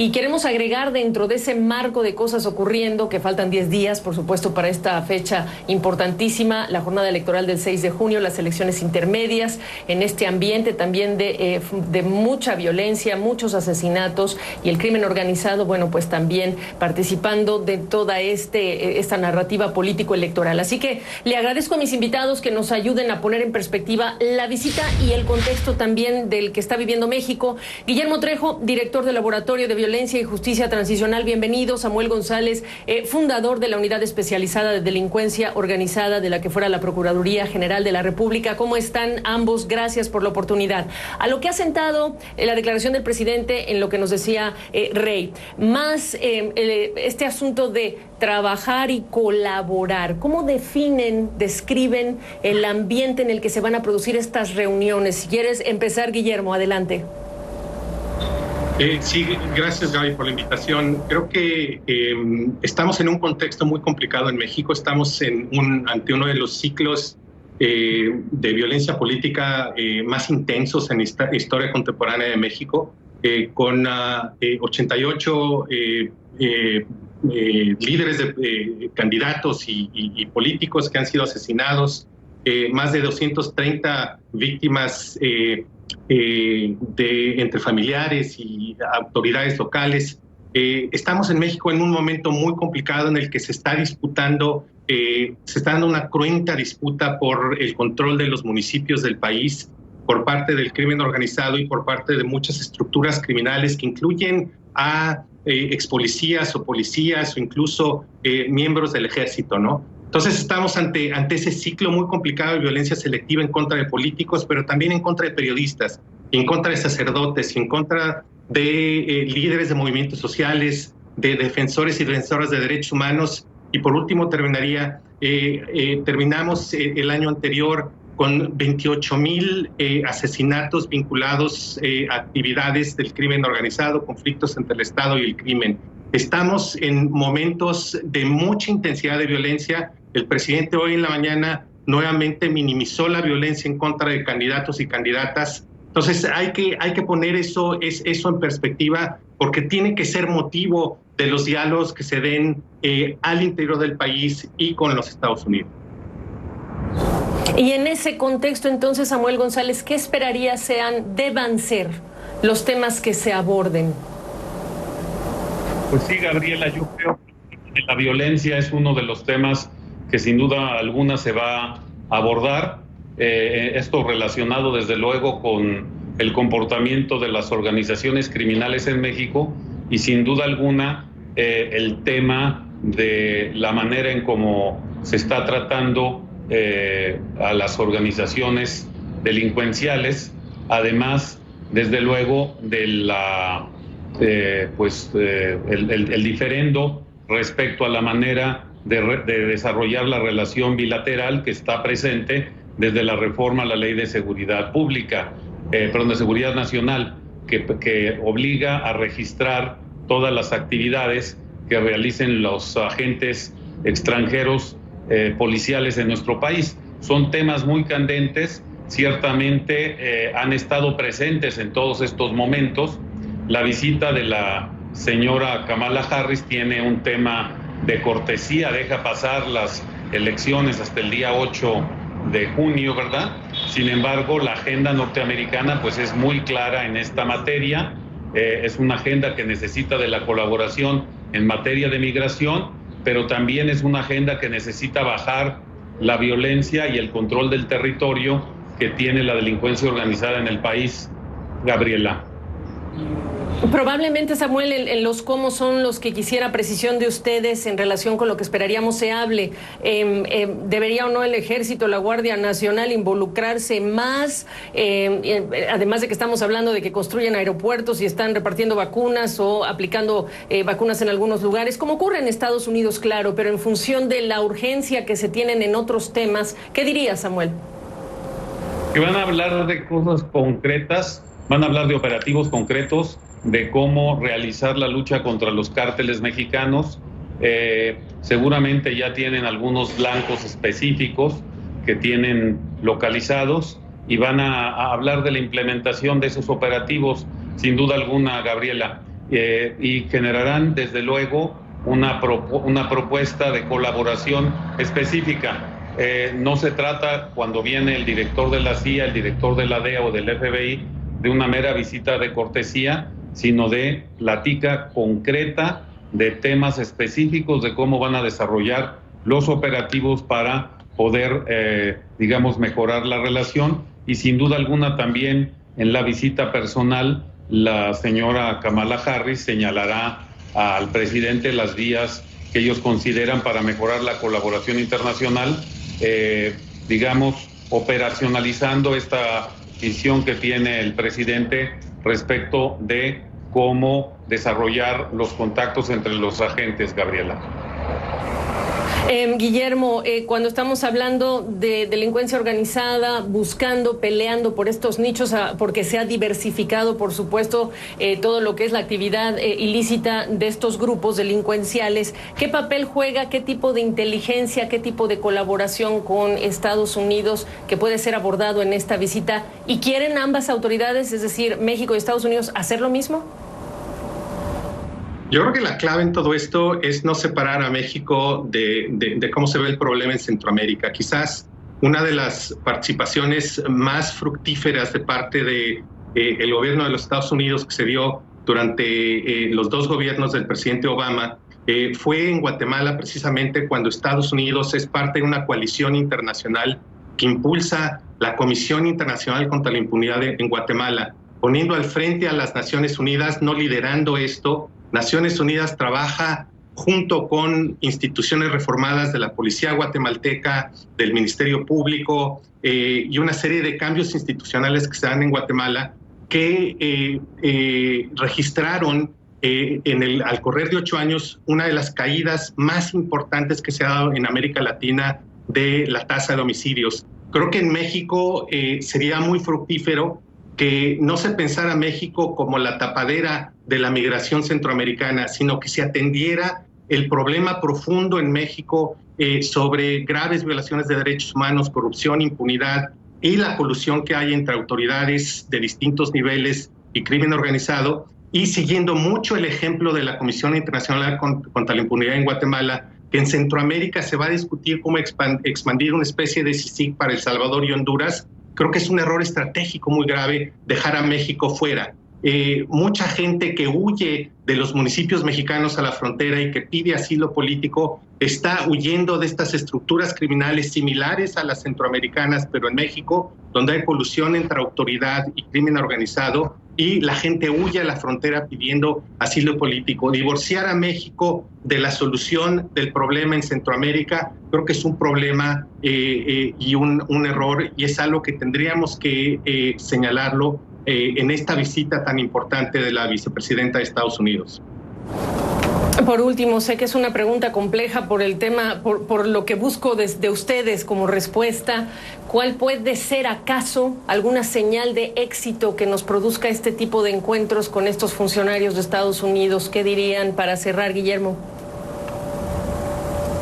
Y queremos agregar dentro de ese marco de cosas ocurriendo, que faltan 10 días, por supuesto, para esta fecha importantísima, la jornada electoral del 6 de junio, las elecciones intermedias, en este ambiente también de mucha violencia, muchos asesinatos y el crimen organizado, bueno, pues también participando de toda esta narrativa político-electoral. Así que le agradezco a mis invitados que nos ayuden a poner en perspectiva la visita y el contexto también del que está viviendo México. Guillermo Trejo, director del Laboratorio de Violencia y Justicia Transicional, bienvenido. Samuel González, fundador de la Unidad Especializada de Delincuencia Organizada de la que fuera la Procuraduría General de la República. ¿Cómo están ambos? Gracias por la oportunidad. A lo que ha sentado la declaración del presidente en lo que nos decía Rey, más este asunto de trabajar y colaborar. ¿Cómo describen el ambiente en el que se van a producir estas reuniones? Si quieres empezar, Guillermo, adelante. Sí, gracias, Gaby, por la invitación. Creo que estamos en un contexto muy complicado en México. Estamos ante uno de los ciclos de violencia política más intensos en esta historia contemporánea de México, con 88 líderes de candidatos y políticos que han sido asesinados, más de 230 víctimas entre familiares y autoridades locales. Estamos en México en un momento muy complicado en el que se está dando una cruenta disputa por el control de los municipios del país por parte del crimen organizado y por parte de muchas estructuras criminales que incluyen a expolicías o policías o incluso miembros del ejército, ¿no? Entonces estamos ante ese ciclo muy complicado de violencia selectiva en contra de políticos, pero también en contra de periodistas, en contra de sacerdotes, en contra de líderes de movimientos sociales, de defensores y defensoras de derechos humanos. Y por último terminamos el año anterior con 28,000 asesinatos vinculados a actividades del crimen organizado, conflictos entre el Estado y el crimen. Estamos en momentos de mucha intensidad de violencia. El presidente hoy en la mañana nuevamente minimizó la violencia en contra de candidatos y candidatas. Entonces hay que poner eso en perspectiva, porque tiene que ser motivo de los diálogos que se den al interior del país y con los Estados Unidos. Y en ese contexto, entonces, Samuel González, ¿qué esperaría deban ser los temas que se aborden? Pues sí, Gabriela, yo creo que la violencia es uno de los temas que sin duda alguna se va a abordar. Esto relacionado desde luego con el comportamiento de las organizaciones criminales en México y sin duda alguna el tema de la manera en cómo se está tratando a las organizaciones delincuenciales, además desde luego de el diferendo respecto a la manera de desarrollar la relación bilateral que está presente desde la reforma a la Ley de Seguridad Pública, de Seguridad Nacional, que obliga a registrar todas las actividades que realicen los agentes extranjeros policiales en nuestro país. Son temas muy candentes, ciertamente han estado presentes en todos estos momentos. La visita de la señora Kamala Harris tiene un tema de cortesía, deja pasar las elecciones hasta el día 8 de junio, ¿verdad? Sin embargo, la agenda norteamericana pues es muy clara en esta materia, es una agenda que necesita de la colaboración en materia de migración, pero también es una agenda que necesita bajar la violencia y el control del territorio que tiene la delincuencia organizada en el país, Gabriela. Probablemente, Samuel, en los cómo son los que quisiera precisión de ustedes en relación con lo que esperaríamos se hable. ¿Debería o no el Ejército, la Guardia Nacional involucrarse más? Además de que estamos hablando de que construyen aeropuertos y están repartiendo vacunas o aplicando vacunas en algunos lugares, como ocurre en Estados Unidos, claro, pero en función de la urgencia que se tienen en otros temas, ¿qué diría, Samuel? Que van a hablar de cosas concretas, van a hablar de operativos concretos, de cómo realizar la lucha contra los cárteles mexicanos. Seguramente ya tienen algunos blancos específicos que tienen localizados y van a hablar de la implementación de esos operativos, sin duda alguna, Gabriela. y generarán desde luego una propuesta de colaboración específica. No se trata, cuando viene el director de la CIA, el director de la DEA o del FBI, de una mera visita de cortesía, sino de plática concreta de temas específicos de cómo van a desarrollar los operativos para poder, digamos, mejorar la relación. Y sin duda alguna también en la visita personal, la señora Kamala Harris señalará al presidente las vías que ellos consideran para mejorar la colaboración internacional, digamos, operacionalizando esta visión que tiene el presidente respecto de cómo desarrollar los contactos entre los agentes, Gabriela. Guillermo, cuando estamos hablando de delincuencia organizada, buscando, peleando por estos nichos, porque se ha diversificado, por supuesto, todo lo que es la actividad ilícita de estos grupos delincuenciales, ¿qué papel juega, qué tipo de inteligencia, qué tipo de colaboración con Estados Unidos que puede ser abordado en esta visita? ¿Y quieren ambas autoridades, es decir, México y Estados Unidos, hacer lo mismo? Yo creo que la clave en todo esto es no separar a México de cómo se ve el problema en Centroamérica. Quizás una de las participaciones más fructíferas de parte del gobierno de los Estados Unidos que se dio durante los dos gobiernos del presidente Obama fue en Guatemala, precisamente cuando Estados Unidos es parte de una coalición internacional que impulsa la Comisión Internacional contra la Impunidad en Guatemala, poniendo al frente a las Naciones Unidas, no liderando esto. Naciones Unidas trabaja junto con instituciones reformadas de la Policía Guatemalteca, del Ministerio Público y una serie de cambios institucionales que se dan en Guatemala que registraron al correr de 8 años una de las caídas más importantes que se ha dado en América Latina de la tasa de homicidios. Creo que en México sería muy fructífero que no se pensara México como la tapadera de la migración centroamericana, sino que se atendiera el problema profundo en México sobre graves violaciones de derechos humanos, corrupción, impunidad y la colusión que hay entre autoridades de distintos niveles y crimen organizado, y siguiendo mucho el ejemplo de la Comisión Internacional contra la Impunidad en Guatemala, que en Centroamérica se va a discutir cómo expandir una especie de CICIG para El Salvador y Honduras. Creo que es un error estratégico muy grave dejar a México fuera. Mucha gente que huye de los municipios mexicanos a la frontera y que pide asilo político está huyendo de estas estructuras criminales similares a las centroamericanas, pero en México, donde hay colusión entre autoridad y crimen organizado, y la gente huye a la frontera pidiendo asilo político. Divorciar a México de la solución del problema en Centroamérica creo que es un problema y un error, y es algo que tendríamos que señalarlo en esta visita tan importante de la vicepresidenta de Estados Unidos. Por último, sé que es una pregunta compleja por el tema, por lo que busco desde ustedes como respuesta. ¿Cuál puede ser acaso alguna señal de éxito que nos produzca este tipo de encuentros con estos funcionarios de Estados Unidos? ¿Qué dirían para cerrar, Guillermo?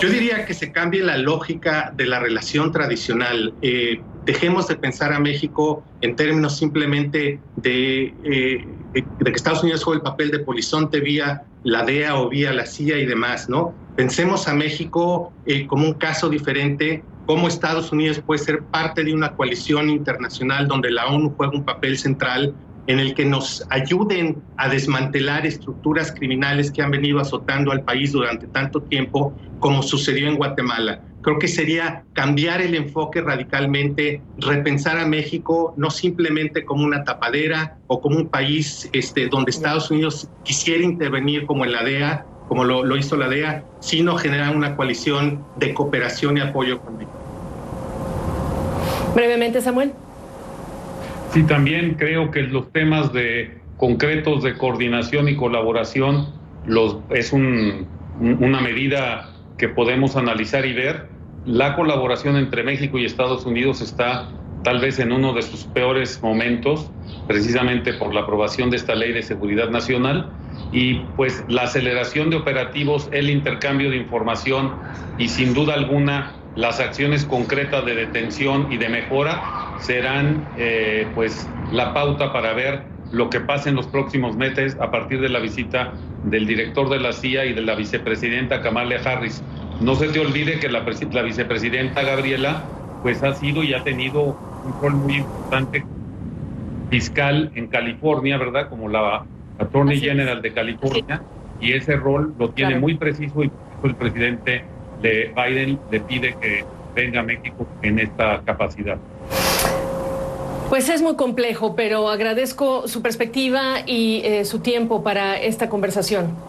Yo diría que se cambie la lógica de la relación tradicional. Dejemos de pensar a México en términos simplemente de que Estados Unidos juega el papel de polizonte vía la DEA o vía la CIA y demás, ¿no? Pensemos a México como un caso diferente, cómo Estados Unidos puede ser parte de una coalición internacional donde la ONU juega un papel central en el que nos ayuden a desmantelar estructuras criminales que han venido azotando al país durante tanto tiempo, como sucedió en Guatemala. Creo que sería cambiar el enfoque radicalmente, repensar a México no simplemente como una tapadera o como un país donde Estados Unidos quisiera intervenir como en la DEA, como lo hizo la DEA, sino generar una coalición de cooperación y apoyo con México. Brevemente, Samuel. Sí, también creo que los temas concretos de coordinación y colaboración es una medida que podemos analizar y ver. La colaboración entre México y Estados Unidos está tal vez en uno de sus peores momentos, precisamente por la aprobación de esta Ley de Seguridad Nacional, y pues la aceleración de operativos, el intercambio de información y sin duda alguna las acciones concretas de detención y de mejora serán pues la pauta para ver lo que pase en los próximos meses a partir de la visita del director de la CIA y de la vicepresidenta Kamala Harris. No se te olvide que la vicepresidenta Gabriela pues ha sido y ha tenido un rol muy importante fiscal en California, ¿verdad? Como la Attorney General de California, y ese rol lo tiene muy preciso, y por eso el presidente de Biden le pide que venga a México en esta capacidad. Pues es muy complejo, pero agradezco su perspectiva y su tiempo para esta conversación.